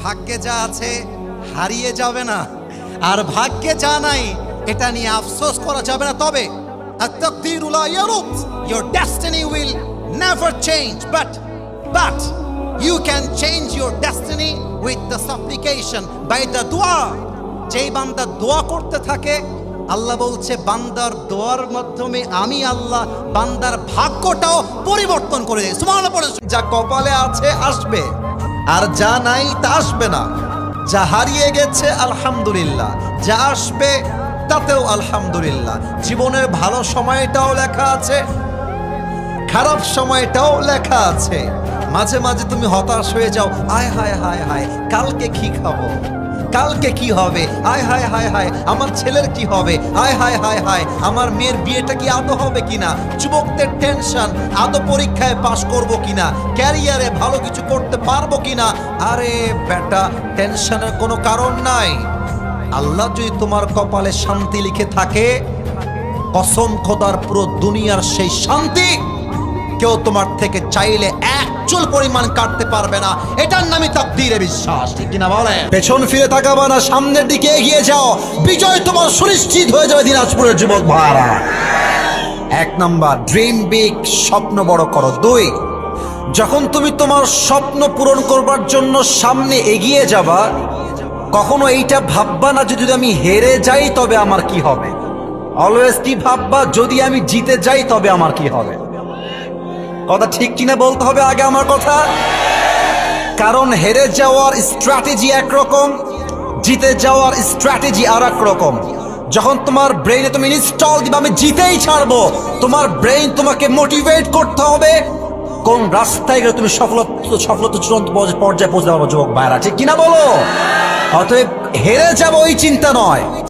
ভাগ্যে যা আছে হারিয়ে যাবে না, আর ভাগ্যে যা নাই এটা নিয়ে আফসোস করা যাবে না। তবে at-taqdiru la yarut, your destiny will never change, but you can change your destiny with the supplication, by the dua. যেই বান্দা দোয়া করতে থাকে, আল্লাহ বলছে বান্দার দোয়ার মাধ্যমে আমি আল্লাহ বান্দার ভাগ্যটাও পরিবর্তন করে দেই। সুবহানাল্লাহ পড়ে। যা কপালে আছে আসবে, আর যা নাই তা আসবে না। যা হারিয়ে গেছে আলহামদুলিল্লাহ, যা আসবে তাতেও আলহামদুলিল্লাহ। জীবনের ভালো সময়টাও লেখা আছে, খারাপ সময়টাও লেখা আছে। মাঝে মাঝে তুমি হতাশ হয়ে যাও, আয় হায় হায় হায় কালকে কি খাবো, কালকে কি হবে, আয় হায় হায় হায় আমার ছেলের কি হবে, আয় হায় হায় হায় আমার মেয়ের বিয়েটা কি আদৌ হবে কিনা, যুবকদের টেনশন আদৌ পরীক্ষায় পাশ করব কিনা, ক্যারিয়ারে ভালো কিছু করতে পারবো কিনা। আরে বেটা, টেনশনের কোনো কারণ নাই। আল্লাহ যদি তোমার কপালে শান্তি লিখে থাকে, কসম খোদার পুরো দুনিয়ার সেই শান্তি কেউ তোমার থেকে চাইলে এক চুল পরিমাণ কাটতে পারবে না। এটার নামই তাকদীরে বিশ্বাস, ঠিক কিনা বলেন? পেছন ফিরে তাকাবা না, সামনের দিকে এগিয়ে যাও, বিজয় তোমার সুনিশ্চিত হয়ে যাবে দিনাজপুরের যুবক ভাইরা। 1 নাম্বার, ড্রিম বিগ, স্বপ্ন বড় করো। 2, যখন তুমি তোমার স্বপ্ন পূরণ করবার জন্য সামনে এগিয়ে যাবা, কখনো এইটা ভাববা না যে যদি আমি হেরে যাই তবে আমার কি হবে। অলওয়েজ কি ভাববা, যদি আমি জিতে যাই তবে আমার কি হবে। কথা ঠিক কিনা বলতে হবে আগে আমার কথা। কারণ হেরে যাওয়ার স্ট্র্যাটেজি একরকম, জিতে যাওয়ার স্ট্র্যাটেজি আর এক রকম। যখন তোমার ব্রেইনে তুমি ইনস্টল দিবা আমি জিতেই ছাড়বো, তোমার ব্রেইন তোমাকে মোটিভেট করতে হবে কোন রাস্তায় গেলে তুমি সফলতা চূড়ান্ত পর্যায়ে পৌঁছতে পারবো। যুবক ভাইরা, ঠিক কিনা বলো? অতএব হেরে যাবো এই চিন্তা নয়।